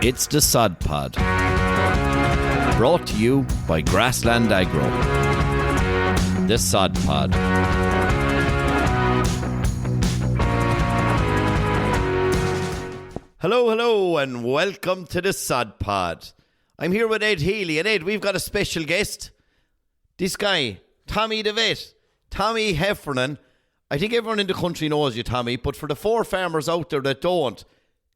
It's the Sod Pod, brought to you by Grassland Agro. The Sod Pod. Hello, and welcome to the Sod Pod. I'm here with Ed Healy, and Ed, we've got a special guest. This guy, Tommy the vet, Tommy Heffernan. I think everyone in the country knows you, Tommy, but for the four farmers out there that don't,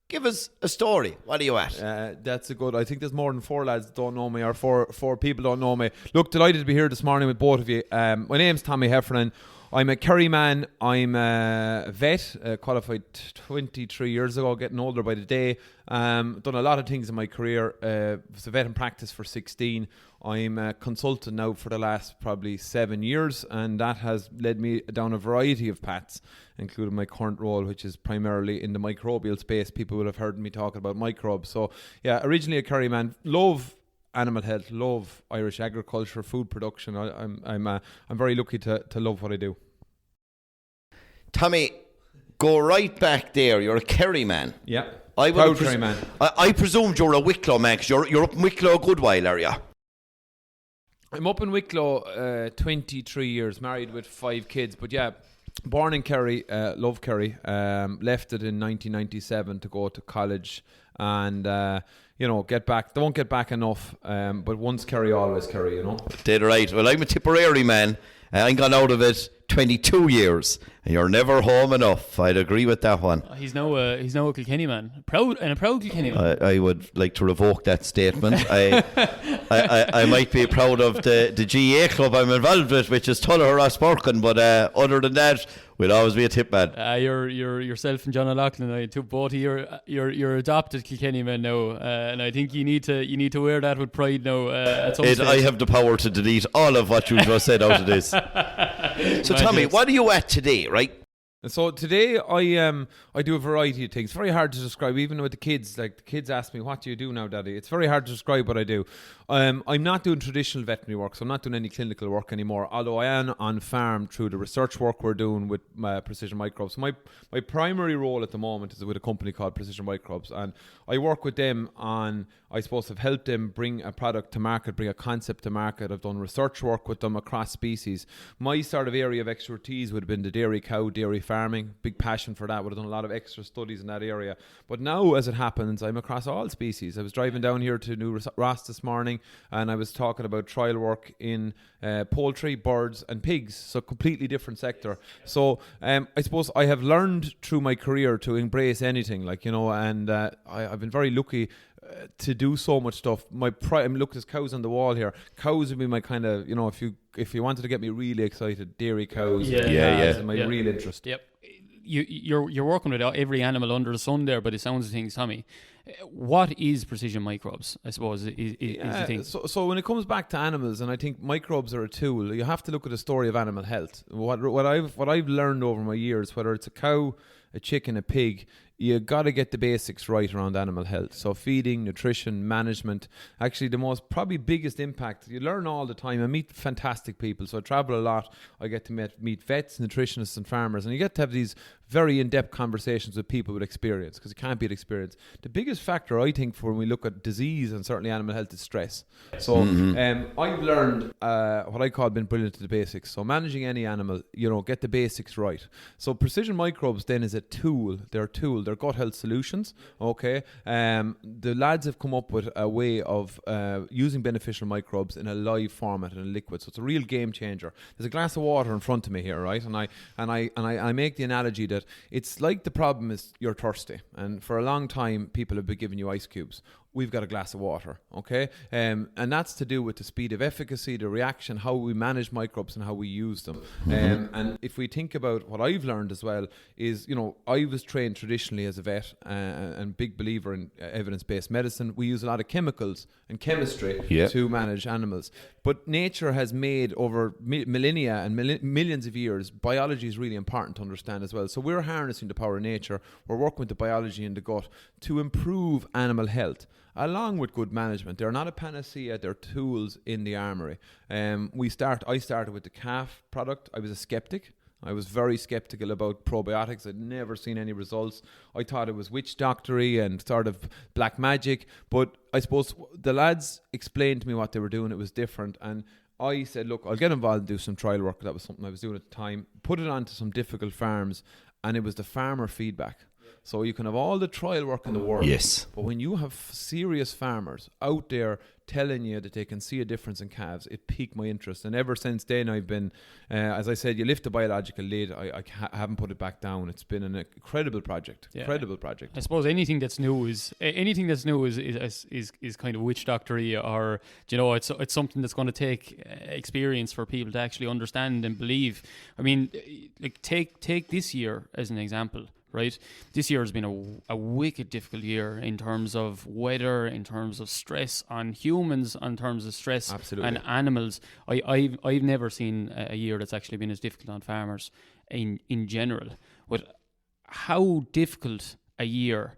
give us a story. What are you at? That's a good. I think there's more than four lads that don't know me, or four people don't know me. Look, delighted to be here this morning with both of you. My name's Tommy Heffernan. I'm a Kerry man. I'm a vet, qualified 23 years ago, getting older by the day. Done a lot of things in my career. Was a vet in practice for 16. I'm a consultant now for the last probably 7 years, and that has led me down a variety of paths, including my current role, which is primarily in the microbial space. People would have heard me talking about microbes. So, yeah, originally a Kerry man. Love animal health, love Irish agriculture, food production. I'm very lucky to love what I do. Tommy, go right back there. You're a Kerry man. Yeah, Proud Kerry man. I presumed you're a Wicklow man, because you're up in Wicklow a good while, are you? I'm up in Wicklow 23 years, married with 5 kids. But yeah, born in Kerry, love Kerry. Left it in 1997 to go to college and, get back. Don't get back enough, but once Kerry, always Kerry, Dead right. Well, I'm a Tipperary man. I'm gone out of it 22 years, and you're never home enough. I'd agree with that one. He's no a Kilkenny man. A proud Kilkenny man. I would like to revoke that statement. I might be proud of the GA club I'm involved with, which is Tulla Rossburkin, but other than that, we'll always be a tip man. You're yourself and John O'Loughlin. I took both of you're adopted Kilkenny men now, and I think you need to wear that with pride now. At some stage. I have the power to delete all of what you just said out of this. So Tommy, what are you at today, right? So today I do a variety of things. Very hard to describe, even with the kids. Like, the kids ask me, "What do you do now, Daddy?" It's very hard to describe what I do. I'm not doing traditional veterinary work, so I'm not doing any clinical work anymore, although I am on farm through the research work we're doing with Precision Microbes. My primary role at the moment is with a company called Precision Microbes, and I work with them on, I suppose, have helped them bring a product to market, bring a concept to market. I've done research work with them across species. My sort of area of expertise would have been the dairy cow, dairy farming, big passion for that. Would have done a lot of extra studies in that area. But now, as it happens, I'm across all species. I was driving down here to New Ross this morning, and I was talking about trial work in poultry, birds and pigs, so completely different sector. So I suppose I have learned through my career to embrace anything, and I've been very lucky to do so much stuff. Look, there's cows on the wall here. Cows would be my kind of, if you wanted to get me really excited, dairy cows. Yeah. My real interest. Yep. You're working with every animal under the sun there, by the sounds of things, Tommy. What is Precision Microbes, I suppose, is the thing? So when it comes back to animals, and I think microbes are a tool, you have to look at the story of animal health. What I've learned over my years, whether it's a cow, a chicken, a pig, you got to get the basics right around animal health. So feeding, nutrition, management. Actually, the most probably biggest impact, you learn all the time. I meet fantastic people, so I travel a lot. I get to meet vets, nutritionists and farmers, and you get to have these very in-depth conversations with people with experience, because it can't beat experience. The biggest factor, I think, for when we look at disease and certainly animal health is stress. So I've learned what I call being brilliant at the basics. So managing any animal, get the basics right. So Precision Microbes then is a tool. They're a tool. They're gut health solutions. Okay. The lads have come up with a way of using beneficial microbes in a live format, in a liquid. So it's a real game changer. There's a glass of water in front of me here, right? And I make the analogy that it's like the problem is you're thirsty, and for a long time people have been giving you ice cubes. We've got a glass of water, okay? And that's to do with the speed of efficacy, the reaction, how we manage microbes and how we use them. And if we think about what I've learned as well is, I was trained traditionally as a vet and big believer in evidence-based medicine. We use a lot of chemicals and chemistry to manage animals. But nature has made over millennia and millions of years, biology is really important to understand as well. So we're harnessing the power of nature. We're working with the biology in the gut to improve animal health, along with good management. They're not a panacea, they're tools in the armoury. I started with the calf product. I was a skeptic. I was very skeptical about probiotics. I'd never seen any results. I thought it was witch doctory and sort of black magic. But I suppose the lads explained to me what they were doing. It was different. And I said, look, I'll get involved and do some trial work. That was something I was doing at the time. Put it onto some difficult farms. And it was the farmer feedback. So you can have all the trial work in the world. Yes. But when you have serious farmers out there telling you that they can see a difference in calves, it piqued my interest. And ever since then, I've been, as I said, you lift the biological lid. I haven't put it back down. It's been an incredible project. Yeah. Incredible project. I suppose anything that's new is kind of witch doctory, or it's something that's going to take experience for people to actually understand and believe. I mean, like take this year as an example. Right, this year has been a wicked difficult year in terms of weather, in terms of stress on humans, in terms of stress Absolutely. on animals. I've never seen a year that's actually been as difficult on farmers in general. But how difficult a year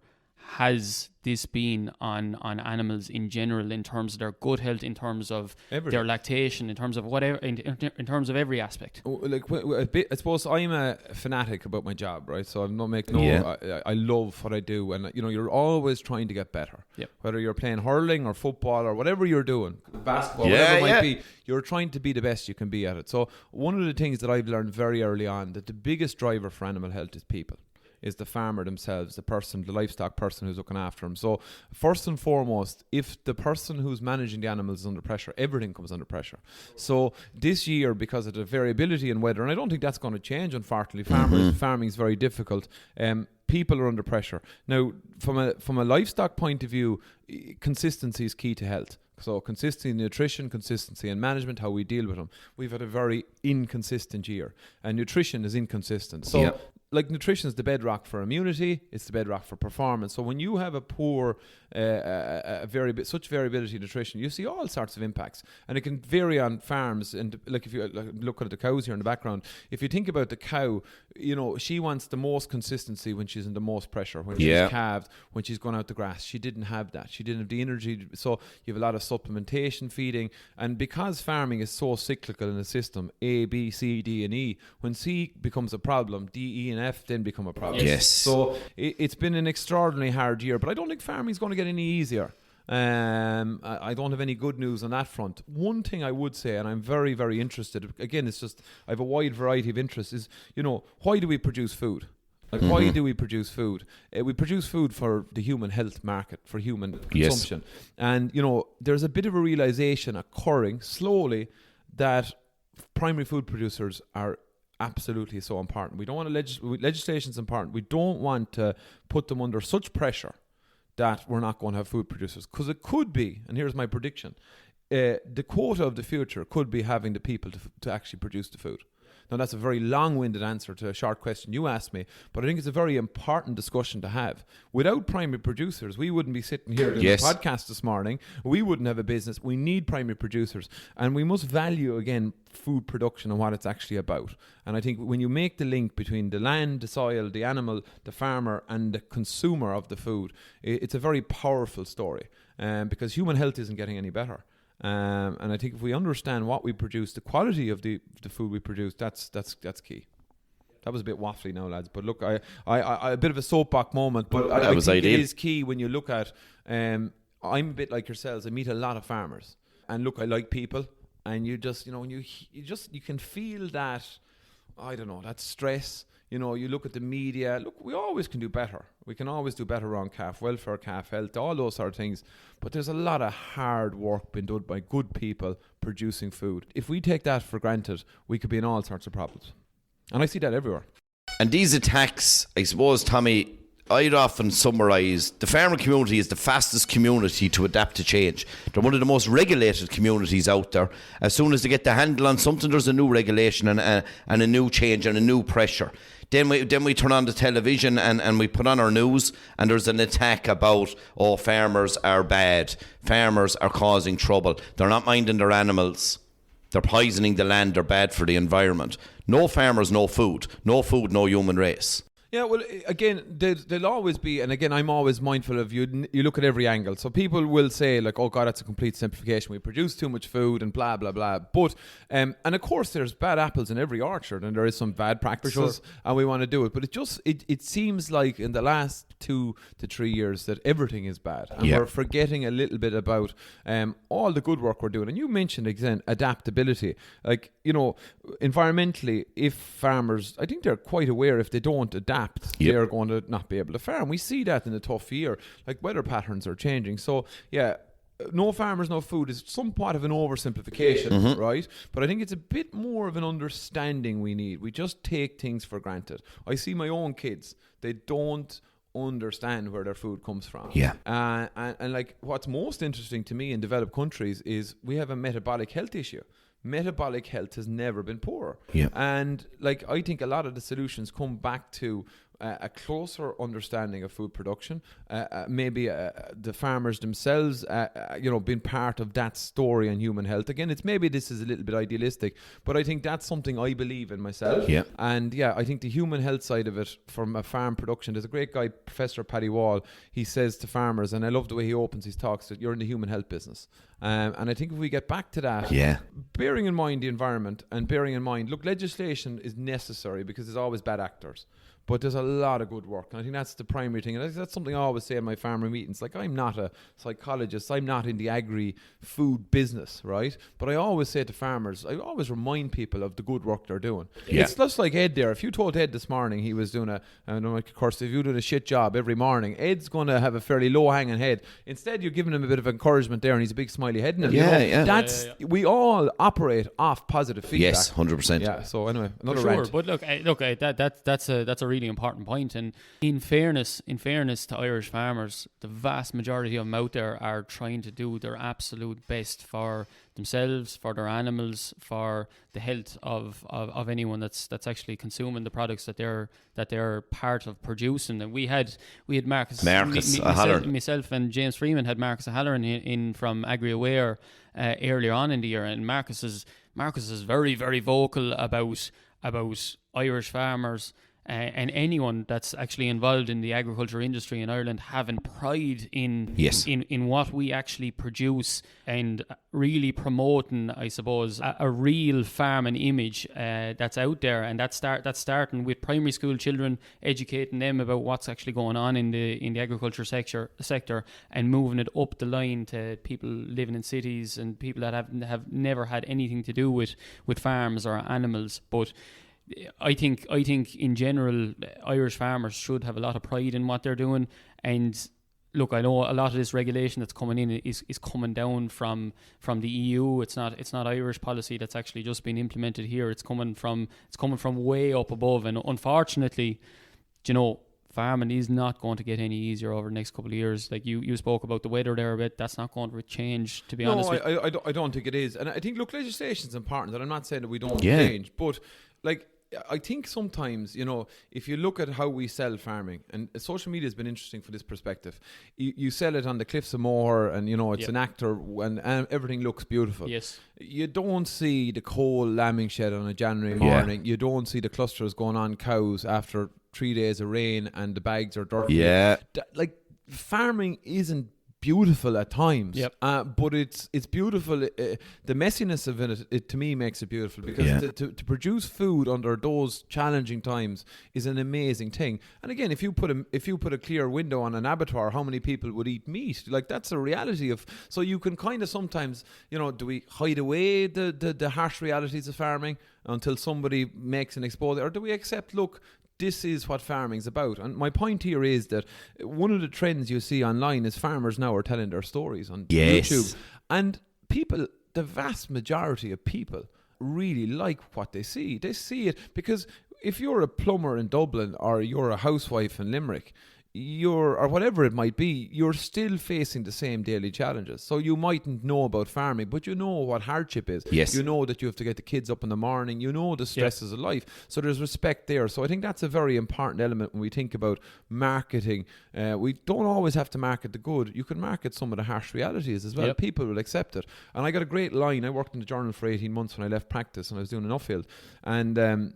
has this been on animals in general, in terms of their gut health, in terms of their lactation, in terms of whatever, in terms of every aspect? Like I suppose I'm a fanatic about my job, right? So I'm not making I love what I do, and you're always trying to get better. Yep. Whether you're playing hurling or football or whatever you're doing, basketball, whatever it might be, you're trying to be the best you can be at it. So one of the things that I've learned very early on, that the biggest driver for animal health is people. Is the farmer themselves, the person, the livestock person who's looking after them. So first and foremost, if the person who's managing the animals is under pressure, everything comes under pressure. So this year, because of the variability in weather, and I don't think that's going to change, unfortunately, farming is very difficult. People are under pressure. Now, from a livestock point of view, consistency is key to health. So consistency in nutrition, consistency in management, how we deal with them. We've had a very inconsistent year, and nutrition is inconsistent. So like nutrition is the bedrock for immunity, it's the bedrock for performance. So when you have a poor, such variability in nutrition, you see all sorts of impacts, and it can vary on farms. And like if you look at the cows here in the background, if you think about the cow, she wants the most consistency when she's in the most pressure, when she's calved, when she's going out the grass. She didn't have that. She didn't have the energy. So you have a lot of supplementation, feeding, and because farming is so cyclical in the system, A, B, C, D, and E, when C becomes a problem, D, E, and F then become a problem. Yes. So it's been an extraordinarily hard year, but I don't think farming is going to get any easier. I don't have any good news on that front. One thing I would say, and I'm very, very interested, again, it's just I have a wide variety of interests, is, why do we produce food? Like, why do we produce food? We produce food for the human health market, for human consumption. And, there's a bit of a realization occurring slowly that primary food producers are absolutely so important. We don't want legislation is important. We don't want to put them under such pressure that we're not going to have food producers, because it could be, and here's my prediction, the quota of the future could be having the people to actually produce the food. Now, that's a very long-winded answer to a short question you asked me, but I think it's a very important discussion to have. Without primary producers, we wouldn't be sitting here doing a podcast this morning. We wouldn't have a business. We need primary producers, and we must value, again, food production and what it's actually about. And I think when you make the link between the land, the soil, the animal, the farmer, and the consumer of the food, it's a very powerful story, because human health isn't getting any better. And I think if we understand what we produce, the quality of the food we produce, that's key. That was a bit waffly now, lads. But look, I a bit of a soapbox moment, but I think ideal. It is key when you look at. I'm a bit like yourselves. I meet a lot of farmers, and look, I like people, and you just, when you can feel that, I don't know, that stress. You look at the media. Look, we always can do better. We can always do better around calf welfare, calf health, all those sort of things. But there's a lot of hard work being done by good people producing food. If we take that for granted, we could be in all sorts of problems. And I see that everywhere. And these attacks, I suppose, Tommy, I'd often summarise the farmer community is the fastest community to adapt to change. They're one of the most regulated communities out there. As soon as they get the handle on something, there's a new regulation and a new change and a new pressure. Then we turn on the television and we put on our news, and there's an attack about, farmers are bad. Farmers are causing trouble. They're not minding their animals. They're poisoning the land. They're bad for the environment. No farmers, no food. No food, no human race. Yeah, well, again, there'll always be, and again, I'm always mindful of you look at every angle. So people will say, like, oh, God, that's a complete simplification. We produce too much food and blah, blah, blah. But, and of course, there's bad apples in every orchard, and there is some bad practices, and we want to do it. But it seems like in the last 2 to 3 years that everything is bad. And we're forgetting a little bit about all the good work we're doing. And you mentioned, again, adaptability. Like, environmentally, if farmers, I think they're quite aware if they don't adapt, they're going to not be able to farm. We see that in a tough year. Like, weather patterns are changing. So, no farmers, no food is somewhat of an oversimplification, right? But I think it's a bit more of an understanding we need. We just take things for granted. I see my own kids. They don't understand where their food comes from. And like, what's most interesting to me in developed countries is we have a metabolic health issue. Metabolic health has never been poorer. And like, I think a lot of the solutions come back to a closer understanding of food production, maybe the farmers themselves, being part of that story on human health. Again, this is a little bit idealistic, but I think that's something I believe in myself. And I think the human health side of it from a farm production, there's a great guy, Professor Paddy Wall, he says to farmers, and I love the way he opens his talks, that you're in the human health business. And I think if we get back to that, bearing in mind the environment and bearing in mind, look, legislation is necessary because there's always bad actors. But there's a lot of good work. And I think that's the primary thing. And that's something I always say in my farmer meetings. Like, I'm not a psychologist. I'm not in the agri-food business, right? But I always say to farmers, I always remind people of the good work they're doing. It's just like Ed there. If you told Ed this morning he was doing of course, if you're doing a shit job every morning, Ed's going to have a fairly low-hanging head. Instead, you're giving him a bit of encouragement there, and he's a big smiley head. We all operate off positive feedback. Yes, 100%. Yeah, so anyway, another For sure. rant. But look, that's a really important point. And in fairness to Irish farmers, the vast majority of them out there are trying to do their absolute best for themselves, for their animals, for the health of anyone that's actually consuming the products that they're part of producing. And we had Marcus O'Halloran. Myself and James Freeman had Marcus O'Halloran in from Agri Aware earlier on in the year, and Marcus is very, very vocal about Irish farmers and anyone that's actually involved in the agriculture industry in Ireland having pride in what we actually produce, and really promoting, I suppose, a real farming image that's out there. And that's starting with primary school children, educating them about what's actually going on in the agriculture sector, and moving it up the line to people living in cities and people that have never had anything to do with farms or animals. But I think in general, Irish farmers should have a lot of pride in what they're doing. And look, I know a lot of this regulation that's coming in is coming down from the EU. It's not Irish policy that's actually just been implemented here. It's coming from way up above. And unfortunately, farming is not going to get any easier over the next couple of years. Like you spoke about the weather there a bit. That's not going to change, to be honest. No, I don't think it is. And I think, look, legislation is important. And I'm not saying that we don't change, but like, I think sometimes, if you look at how we sell farming, and social media has been interesting for this perspective. You sell it on the cliffs of Moher, and it's an actor, and everything looks beautiful. Yes. You don't see the coal lambing shed on a January morning. You don't see the clusters going on cows after 3 days of rain and the bags are dirty. Yeah. Like, farming isn't beautiful at times, but it's beautiful. The messiness of it to me makes it beautiful, because to produce food under those challenging times is an amazing thing. And again, if you put a clear window on an abattoir, how many people would eat meat? Like, that's a reality of. So you can kind of sometimes, do we hide away the harsh realities of farming until somebody makes an expose, or do we accept, look, this is what farming's about? And my point here is that one of the trends you see online is farmers now are telling their stories on YouTube. And people, the vast majority of people, really like what they see. They see it because if you're a plumber in Dublin, or you're a housewife in Limerick, or whatever it might be, you're still facing the same daily challenges. So you mightn't know about farming, but you know what hardship is. Yes. You know that you have to get the kids up in the morning. You know the stresses of life. So there's respect there. So I think that's a very important element when we think about marketing. We don't always have to market the good. You can market some of the harsh realities as well. People will accept it. And I got a great line. I worked in the journal for 18 months when I left practice, and I was doing an Nuffield. And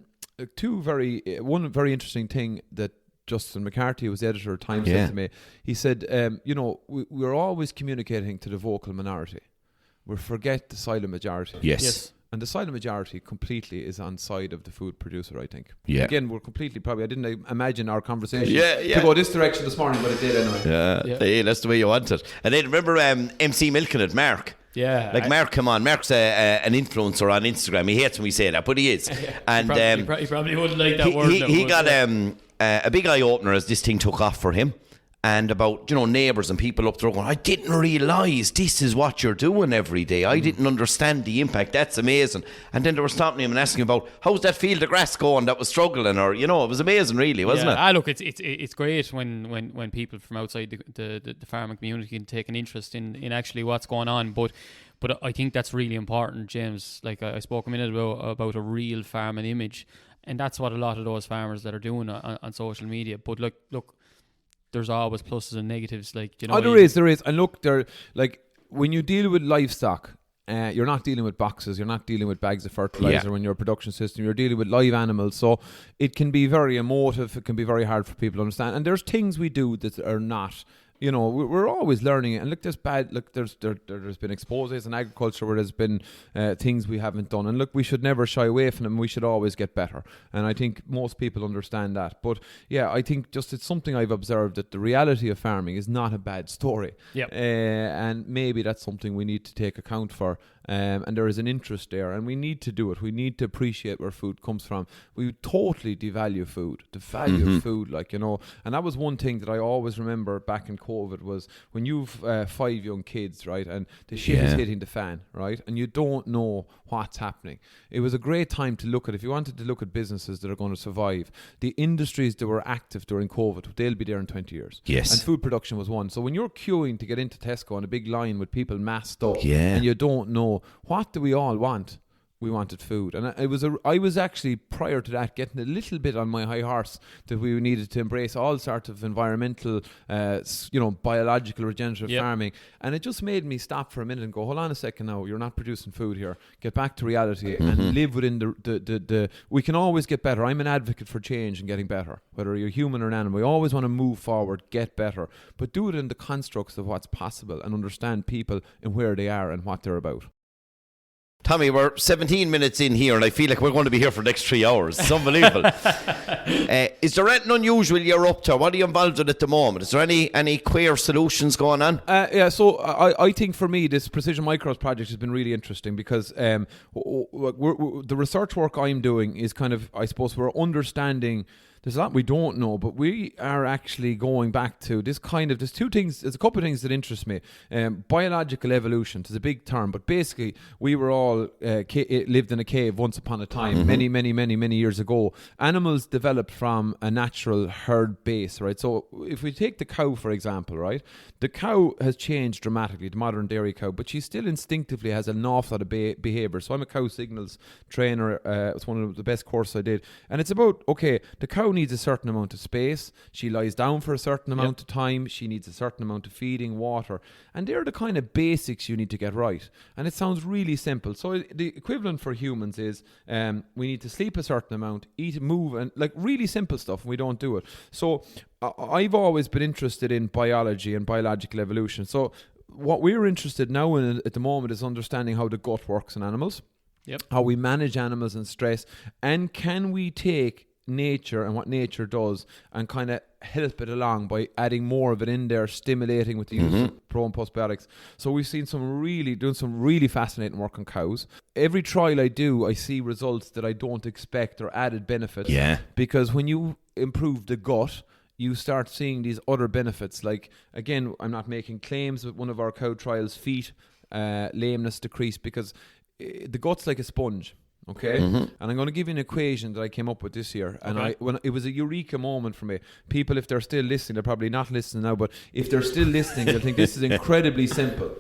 one very interesting thing that Justin McCarthy, who was editor at Times, Yeah. said to me, he said, we're always communicating to the vocal minority. We forget the silent majority. Yes. And the silent majority completely is on side of the food producer, I think. Yeah. Again, we're completely probably, I didn't imagine our conversation Yeah. to go this direction this morning, but it did anyway. Yeah. Hey, that's the way you want it. And then remember MC milking it, Mark. Yeah. Like Mark, come on. Mark's an influencer on Instagram. He hates when we say that, but he is. And he probably wouldn't like that word. He got a big eye opener as this thing took off for him. And about, neighbours and people up there going, I didn't realise this is what you're doing every day. I didn't understand the impact. That's amazing. And then they were stopping him and asking about, how's that field of grass going that was struggling? Or, it was amazing, really, wasn't it? Look, it's great when people from outside the farming community can take an interest in actually what's going on. But I think that's really important, James. Like I spoke a minute ago about a real farming image. And that's what a lot of those farmers that are doing on social media. But look, there's always pluses and negatives, there is. And look, when you deal with livestock, you're not dealing with boxes, you're not dealing with bags of fertilizer in your production system, you're dealing with live animals, so it can be very emotive, it can be very hard for people to understand, and there's things we do that are not, we're always learning it. And look, there's been exposes in agriculture where there's been things we haven't done, and look, we should never shy away from them. We should always get better, and I think most people understand that. But yeah, I think just it's something I've observed, that the reality of farming is not a bad story. And maybe that's something we need to take account for. And there is an interest there, and we need to do it. We need to appreciate where food comes from. We totally devalue food, the value of food, and that was one thing that I always remember back in COVID, was when you've 5 young kids, right, and the shit is hitting the fan, right, and you don't know what's happening. It was a great time to look at, if you wanted to look at businesses that are going to survive, the industries that were active during COVID, they'll be there in 20 years. Yes. And food production was one. So when you're queuing to get into Tesco on a big line with people masked up, and you don't know, what do we all want? We wanted food. And I was actually, prior to that, getting a little bit on my high horse that we needed to embrace all sorts of environmental, biological regenerative farming. And it just made me stop for a minute and go, hold on a second now, you're not producing food here. Get back to reality and live within the we can always get better. I'm an advocate for change and getting better, whether you're human or an animal. We always want to move forward, get better, but do it in the constructs of what's possible and understand people and where they are and what they're about. Tommy, we're 17 minutes in here, and I feel like we're going to be here for the next 3 hours. It's unbelievable. Is there anything unusual you're up to? What are you involved in at the moment? Is there any queer solutions going on? So I think for me, this Precision Microbes project has been really interesting because the research work I'm doing is kind of, I suppose, we're understanding. There's a lot we don't know, but we are actually going back to this there's two things, there's a couple of things that interest me. Biological evolution is a big term, but basically we were all lived in a cave once upon a time, many years ago. Animals developed from a natural herd base, right? So if we take the cow, for example, right? The cow has changed dramatically, the modern dairy cow, but she still instinctively has an awful lot of behaviour. So I'm a cow signals trainer. It's one of the best courses I did. And it's about, the cow needs a certain amount of space. She lies down for a certain amount of time. She needs a certain amount of feeding, water. And they're the kind of basics you need to get right. And it sounds really simple. So the equivalent for humans is we need to sleep a certain amount, eat, move, and really simple stuff, and we don't do it. So I've always been interested in biology and biological evolution. So what we're interested now in at the moment is understanding how the gut works in animals, how we manage animals and stress, and can we take nature and what nature does and kind of help it along by adding more of it in there, stimulating with the use of pro and postbiotics. So we've seen some really fascinating work on cows. Every trial I do, I see results that I don't expect or added benefits. Because when you improve the gut, you start seeing these other benefits. Like, again, I'm not making claims, but one of our cow trials, feet, lameness decreased because the gut's like a sponge. Okay, and I'm going to give you an equation that I came up with this year, and when it was a eureka moment for me. People, if they're still listening, they're probably not listening now, but if they're still listening, they'll think this is incredibly simple.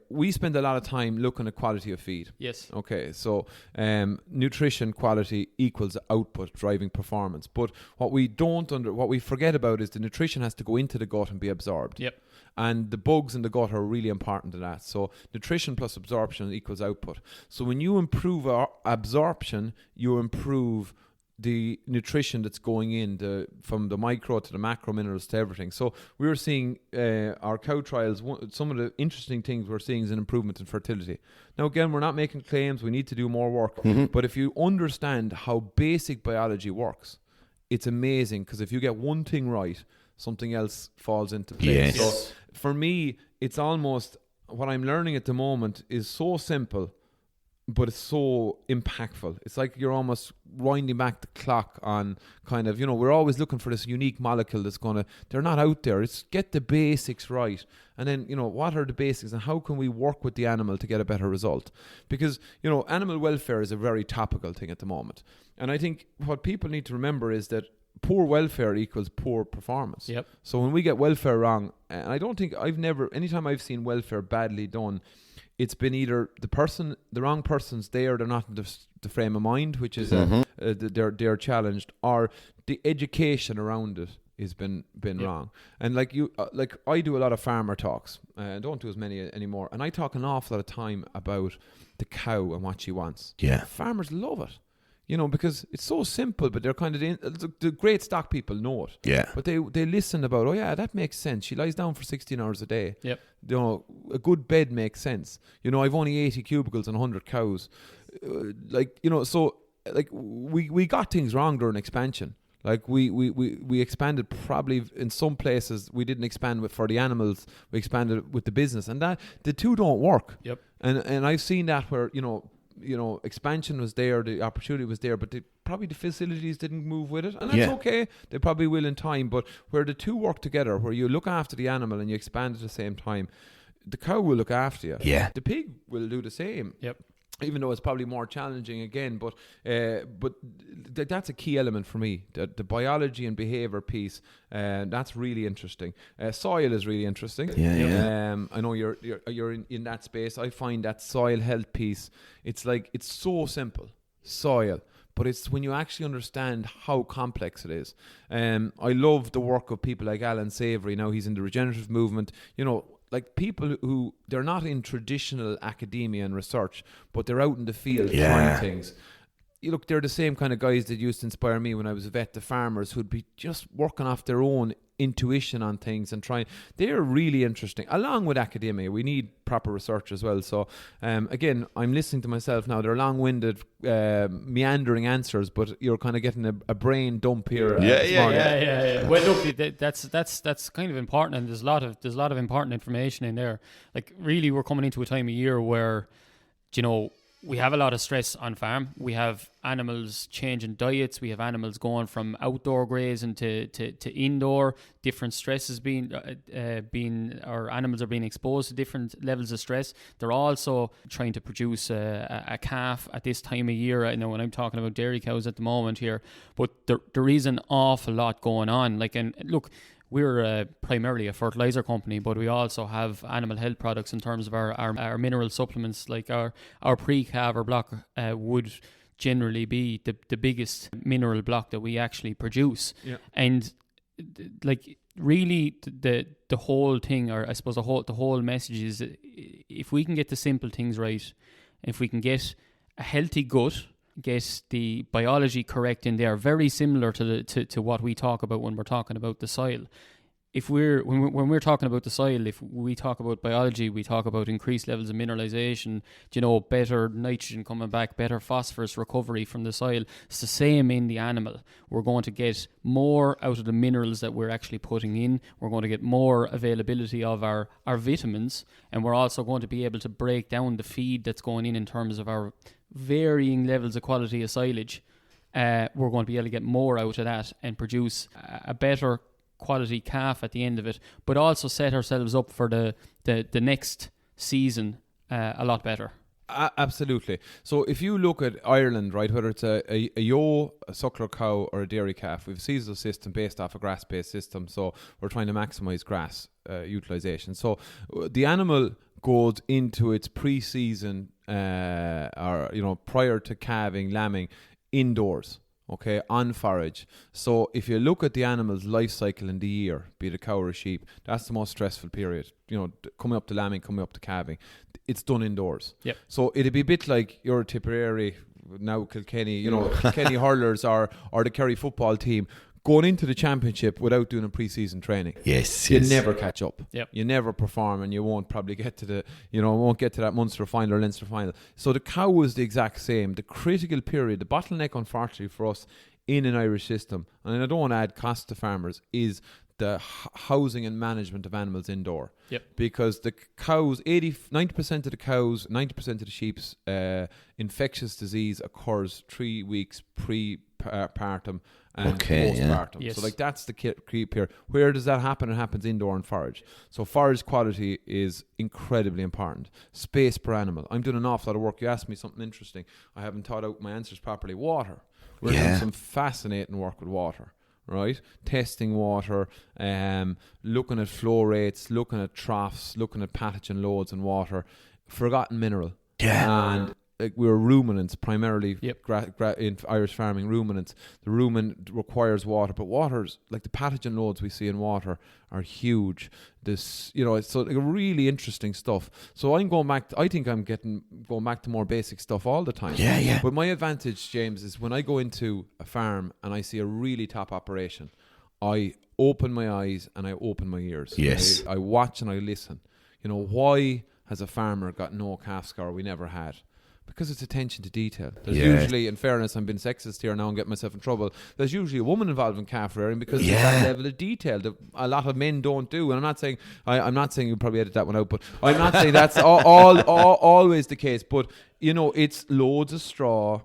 We spend a lot of time looking at quality of feed. Yes. Okay, so nutrition quality equals output driving performance. But what we forget about is the nutrition has to go into the gut and be absorbed. Yep. And the bugs in the gut are really important to that. So nutrition plus absorption equals output. So when you improve absorption, you improve the nutrition that's going in, from the micro to the macro minerals to everything. So we're seeing our cow trials, some of the interesting things we're seeing is an improvement in fertility. Now again, we're not making claims, we need to do more work, but if you understand how basic biology works, it's amazing, because if you get one thing right, something else falls into place. Yes. So for me, it's almost, what I'm learning at the moment is so simple, but it's so impactful. It's like you're almost winding back the clock on kind of, we're always looking for this unique molecule that's going to, they're not out there. It's get the basics right. And then, what are the basics and how can we work with the animal to get a better result? Because, animal welfare is a very topical thing at the moment. And I think what people need to remember is that poor welfare equals poor performance. Yep. So when we get welfare wrong, and I don't think anytime I've seen welfare badly done, it's been either the wrong person's there, they're not in the frame of mind, which is they're challenged, or the education around it has been wrong. And like I do a lot of farmer talks. I don't do as many anymore, and I talk an awful lot of time about the cow and what she wants. Yeah, farmers love it. Because it's so simple, but they're kind of the great stock people know it. Yeah. But they listen about, that makes sense. She lies down for 16 hours a day. Yep. A good bed makes sense. I've only 80 cubicles and 100 cows. So we got things wrong during expansion. Like we expanded, probably in some places we didn't expand for the animals, we expanded with the business, and that the two don't work. Yep. And I've seen that where expansion was there, the opportunity was there, but the facilities didn't move with it, and that's okay. They probably will in time, but where the two work together, where you look after the animal and you expand at the same time, the cow will look after you. Yeah. The pig will do the same. Yep. Even though it's probably more challenging again, but that's a key element for me. The biology and behaviour piece, that's really interesting. Soil is really interesting. Yeah. I know you're in that space. I find that soil health piece, it's so simple, soil. But it's when you actually understand how complex it is. I love the work of people like Alan Savory. Now he's in the regenerative movement. Like people who, they're not in traditional academia and research, but they're out in the field trying things. They're the same kind of guys that used to inspire me when I was a vet, the farmers who'd be just working off their own intuition on things and trying. They're really interesting, along with academia. We need proper research as well. So again, I'm listening to myself now. They're long-winded, meandering answers, but you're kind of getting a brain dump here. Yeah. Well, look, that's kind of important, and there's a lot of important information in there. Like, really, we're coming into a time of year where, we have a lot of stress on farm. We have animals changing diets. We have animals going from outdoor grazing to indoor. Different stresses being our animals are being exposed to different levels of stress. They're also trying to produce a calf at this time of year. I know when I'm talking about dairy cows at the moment here, but there is an awful lot going on. And look, we're primarily a fertilizer company, but we also have animal health products in terms of our mineral supplements. Like our pre-calver block would generally be the biggest mineral block that we actually produce. Yeah. And really the whole thing, or I suppose the whole message is, if we can get the simple things right, if we can get a healthy gut, get the biology correct in there, very similar to what we talk about when we're talking about the soil. When we're talking about the soil, if we talk about biology, we talk about increased levels of mineralization, better nitrogen coming back, better phosphorus recovery from the soil. It's the same in the animal. We're going to get more out of the minerals that we're actually putting in. We're going to get more availability of our vitamins, and we're also going to be able to break down the feed that's going in terms of our varying levels of quality of silage. We're going to be able to get more out of that and produce a better quality calf at the end of it, but also set ourselves up for the next season a lot better. Absolutely. So if you look at Ireland, right, whether it's a ewe, a suckler cow, or a dairy calf, we have a seasonal system based off a grass-based system, so we're trying to maximise grass utilisation. So the animal goes into its pre-season or prior to calving, lambing, indoors. Okay, on forage. So if you look at the animal's life cycle in the year, be it a cow or a sheep, that's the most stressful period. Coming up to lambing, coming up to calving, it's done indoors. Yep. So it'd be a bit like your Tipperary, now Kilkenny, Kilkenny hurlers or the Kerry football team going into the championship without doing a pre-season training. Yes, You never catch up. Yep. You never perform, and you won't probably get to that Munster final or Leinster final. So the cow is the exact same. The critical period, the bottleneck, unfortunately for us in an Irish system, and I don't want to add cost to farmers, is the housing and management of animals indoor. Yep. Because the cows, 90% of the cows, 90% of the sheep's infectious disease occurs 3 weeks pre-partum and postpartum. Yes. So like that's the key period. Where does that happen? It happens indoor in forage. So forage quality is incredibly important. Space per animal. I'm doing an awful lot of work. You asked me something interesting. I haven't thought out my answers properly. Water. We're doing some fascinating work with water. Right, testing water, looking at flow rates, looking at troughs, looking at pathogen loads in water. Forgotten mineral. And we're ruminants primarily. In Irish farming, ruminants. The rumen requires water, but water's like the pathogen loads we see in water are huge. It's so like really interesting stuff. So I'm going back. I think I'm going back to more basic stuff all the time. Yeah. But my advantage, James, is when I go into a farm and I see a really top operation, I open my eyes and I open my ears. Yes. I watch and I listen. Why has a farmer got no calf scar we never had? Because it's attention to detail. There's usually, in fairness, I'm being sexist here now and getting myself in trouble. There's usually a woman involved in calf rearing because there's that level of detail that a lot of men don't do. And I'm not saying you probably edit that one out, but I'm not saying that's always the case. But it's loads of straw,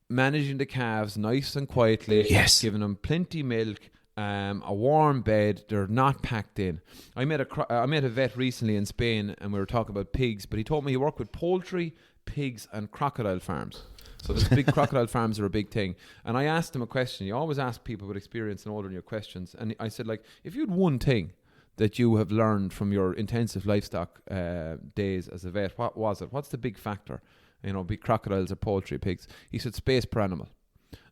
managing the calves nice and quietly, giving them plenty milk. A warm bed. They're not packed in. I met a vet recently in Spain, and we were talking about pigs. But he told me he worked with poultry, pigs, and crocodile farms. So these big crocodile farms are a big thing. And I asked him a question. You always ask people with experience and older in your questions. And I said, like, if you had one thing that you have learned from your intensive livestock days as a vet, what was it? What's the big factor? Big crocodiles or poultry, pigs. He said space per animal.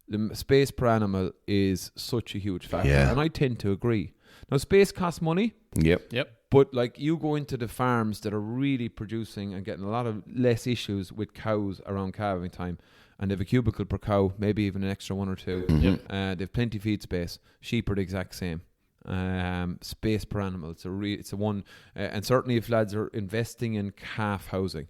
The space per animal is such a huge factor. And I tend to agree. Now, space costs money. Yep. But like you go into the farms that are really producing and getting a lot of less issues with cows around calving time, and they have a cubicle per cow, maybe even an extra one or two. They have plenty of feed space. Sheep are the exact same. Space per animal. It's a one. And certainly if lads are investing in calf housing,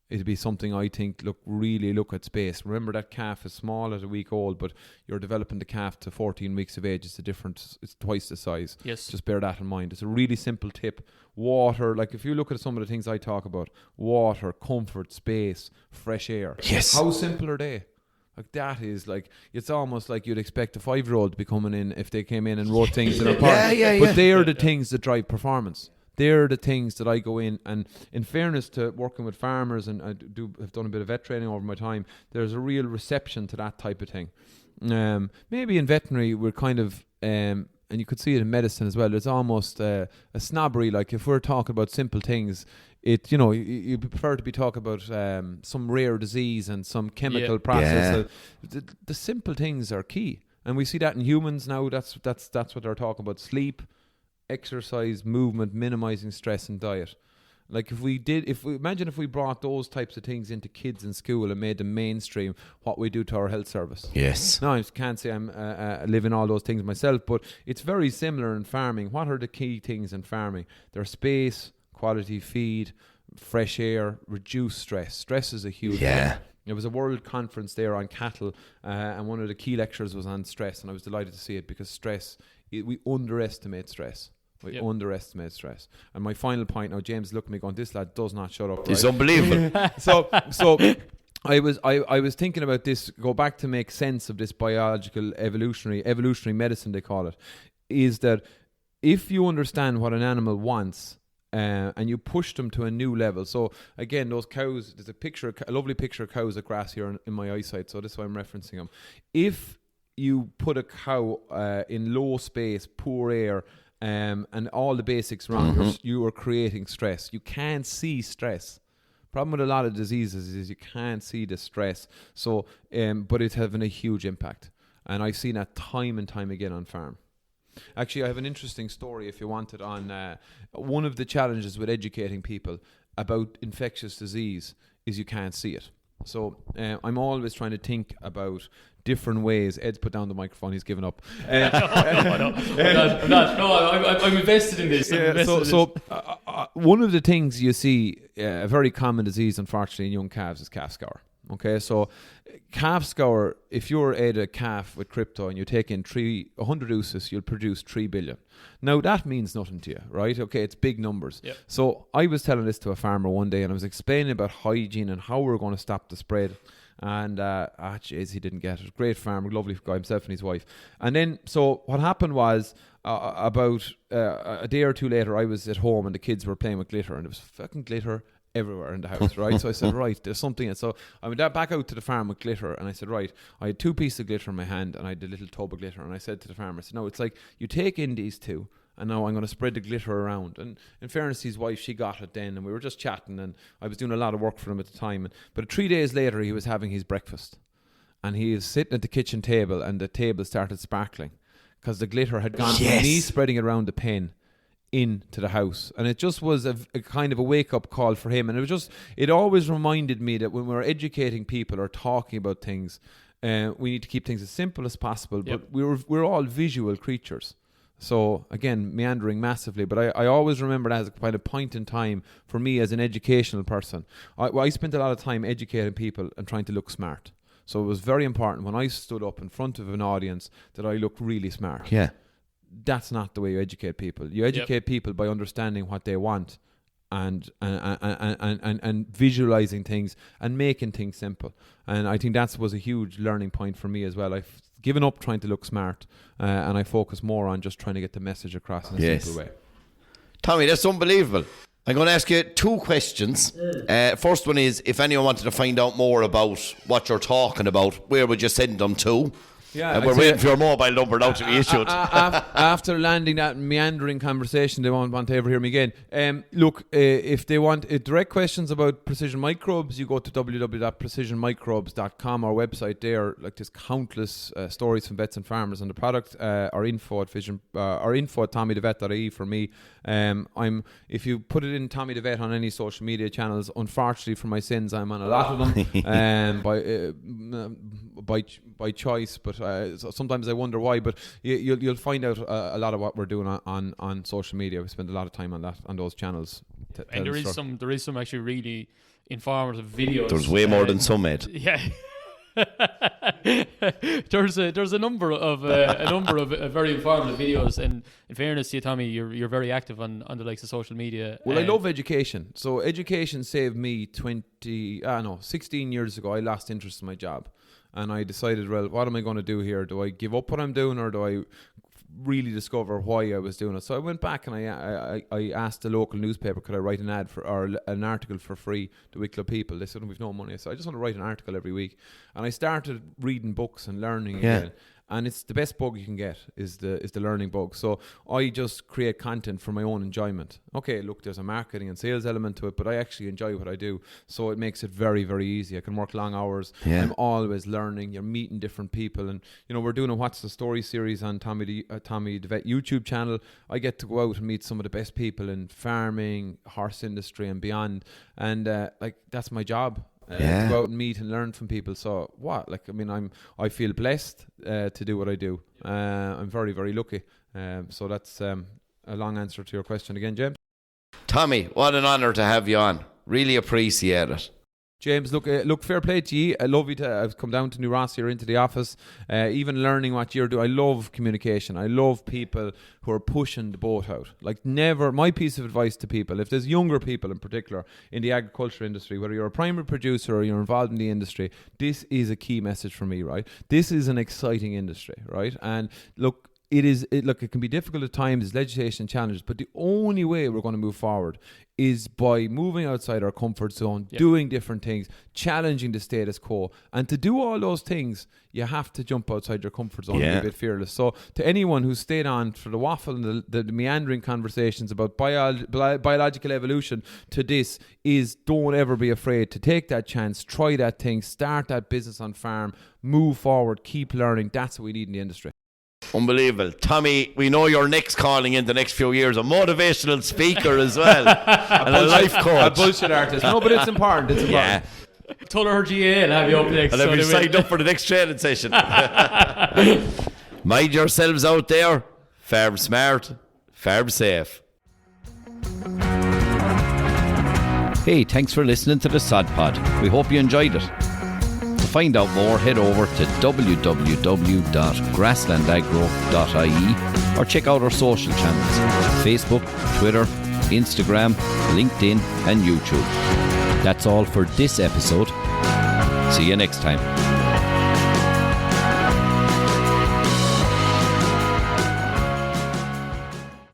it'd be something I think really look at space. Remember that calf is small at a week old, but you're developing the calf to 14 weeks of age. It's twice the size. Yes. Just bear that in mind. It's a really simple tip. Water, like if you look at some of the things I talk about, water, comfort, space, fresh air. Yes. How simple are they? Like that is like, it's almost like you'd expect a 5-year-old to be coming in if they came in and wrote things in their part. But they are the things that drive performance. They're the things that I go in, and in fairness to working with farmers, and have done a bit of vet training over my time, there's a real reception to that type of thing. Maybe in veterinary we're kind of, and you could see it in medicine as well, there's almost a snobbery. Like if we're talking about simple things, you prefer to be talking about some rare disease and some chemical process. The simple things are key, and we see that in humans now. That's what they're talking about: sleep, exercise, movement, minimizing stress, and diet. Like imagine if we brought those types of things into kids in school and made them mainstream, what we do to our health service. Yes. Now I can't say I'm living all those things myself, but it's very similar in farming. What are the key things in farming? There's space, quality feed, fresh air, reduce stress. Stress is a huge thing. There was a world conference there on cattle, and one of the key lectures was on stress, and I was delighted to see it because stress, we underestimate stress. We underestimate stress. And my final point now, James looked at me going, this lad does not shut up. Right? It's unbelievable. So I was thinking about this, go back to make sense of this biological evolutionary medicine they call it, is that if you understand what an animal wants, and you push them to a new level. So again, those cows, there's a lovely picture of cows at grass here in my eyesight, so that's why I'm referencing them. If you put a cow in low space, poor air, and all the basics wrong, you are creating stress. You can't see stress. Problem with a lot of diseases is you can't see the stress. So, but it's having a huge impact, and I've seen that time and time again on farm. Actually, I have an interesting story if you want it on one of the challenges with educating people about infectious disease is you can't see it. So I'm always trying to think about different ways. Ed's put down the microphone, he's given up. I'm invested in this. One of the things you see, a very common disease unfortunately in young calves, is calf scour. Okay, so calf scour, if you're a calf with crypto and you take in 100 ounces, you'll produce 3 billion. Now that means nothing to you, right? Okay, it's big numbers. Yep. So I was telling this to a farmer one day and I was explaining about hygiene and how we're going to stop the spread. And jeez, he didn't get it. Great farmer, lovely guy himself and his wife. And then, so what happened was about a day or two later, I was at home and the kids were playing with glitter, and there was fucking glitter everywhere in the house, right? So I said, right, there's something. And so I went back out to the farm with glitter, and I said, right, I had 2 pieces of glitter in my hand, and I had a little tub of glitter, and I said to the farmer, I said, no, it's like you take in these 2. And now I'm going to spread the glitter around. And in fairness, his wife, she got it then. And we were just chatting. And I was doing a lot of work for him at the time. But 3 days later, he was having his breakfast. And he was sitting at the kitchen table. And the table started sparkling. Because the glitter had gone from me spreading it around the pen into the house. And it just was a kind of a wake-up call for him. And it always reminded me that when we're educating people or talking about things, we need to keep things as simple as possible. But we're all visual creatures. So again, meandering massively, but I always remember that as a kind of point in time for me as an educational person. I spent a lot of time educating people and trying to look smart. So it was very important when I stood up in front of an audience that I looked really smart. Yeah. That's not the way you educate people. You educate people by understanding what they want and visualizing things and making things simple. And I think that was a huge learning point for me as well. I've given up trying to look smart, and I focus more on just trying to get the message across in a simple way. Tommy, that's unbelievable. I'm going to ask you 2 questions. First one is, if anyone wanted to find out more about what you're talking about, where would you send them to? Yeah, we're waiting for your mobile number now to be issued. After landing that meandering conversation, they won't want to ever hear me again. Look, if they want direct questions about precision microbes, you go to www.precisionmicrobes.com, our website there. Like, there's countless stories from vets and farmers on the product. Our info at tommythevet.ie for me. If you put it in Tommy the Vet on any social media channels, unfortunately for my sins, I'm on a lot of them by choice, but sometimes I wonder why. But you'll find out a lot of what we're doing on social media. We spend a lot of time on those channels. And there is some actually really informative videos. There's way more than some, Ed. Yeah. there's a number of very informative videos, and in fairness to you, Tommy, you're very active on the likes of social media. Well, I love education. So education saved me 16 years ago. I lost interest in my job, and I decided, well, what am I going to do here? Do I give up what I'm doing, or do I really discover why I was doing it? So I went back and I asked the local newspaper, could I write an ad or an article for free, the Wicklow People. They said, we've no money. So I just want to write an article every week, and I started reading books and learning again. And it's the best bug you can get is the learning bug. So I just create content for my own enjoyment. Okay, look, there's a marketing and sales element to it, but I actually enjoy what I do. So it makes it very, very easy. I can work long hours. Yeah. I'm always learning. You're meeting different people. And, we're doing a What's the Story series on Tommy the Vet YouTube channel. I get to go out and meet some of the best people in farming, horse industry and beyond. And that's my job. To go out and meet and learn from people. So I feel blessed to do what I do. I'm very, very lucky. So that's a long answer to your question again, James. Tommy, what an honour to have you on. Really appreciate it. James, look, fair play to you. I love you I've come down to New Ross here into the office, even learning what you're doing. I love communication. I love people who are pushing the boat out. Like, never, my piece of advice to people, if there's younger people in particular in the agriculture industry, whether you're a primary producer or you're involved in the industry, this is a key message for me, right? This is an exciting industry, right? And look, it can be difficult at times, there's legislation challenges, but the only way we're going to move forward is by moving outside our comfort zone, doing different things, challenging the status quo. And to do all those things, you have to jump outside your comfort zone and be a bit fearless. So to anyone who's stayed on for the waffle and the meandering conversations about biological evolution to this, is don't ever be afraid to take that chance, try that thing, start that business on farm, move forward, keep learning. That's what we need in the industry. Unbelievable. Tommy, we know your next calling in the next few years, a motivational speaker as well. And a life coach. A bullshit artist. No, but it's important. It's important. Tuller GA will have you up next. And then we signed up for the next training session. Mind yourselves out there. Farm smart, farm safe. Hey, thanks for listening to the Sod Pod. We hope you enjoyed it. To find out more, head over to www.grasslandagro.ie or check out our social channels: Facebook, Twitter, Instagram, LinkedIn and YouTube. That's all for this episode. See you next time.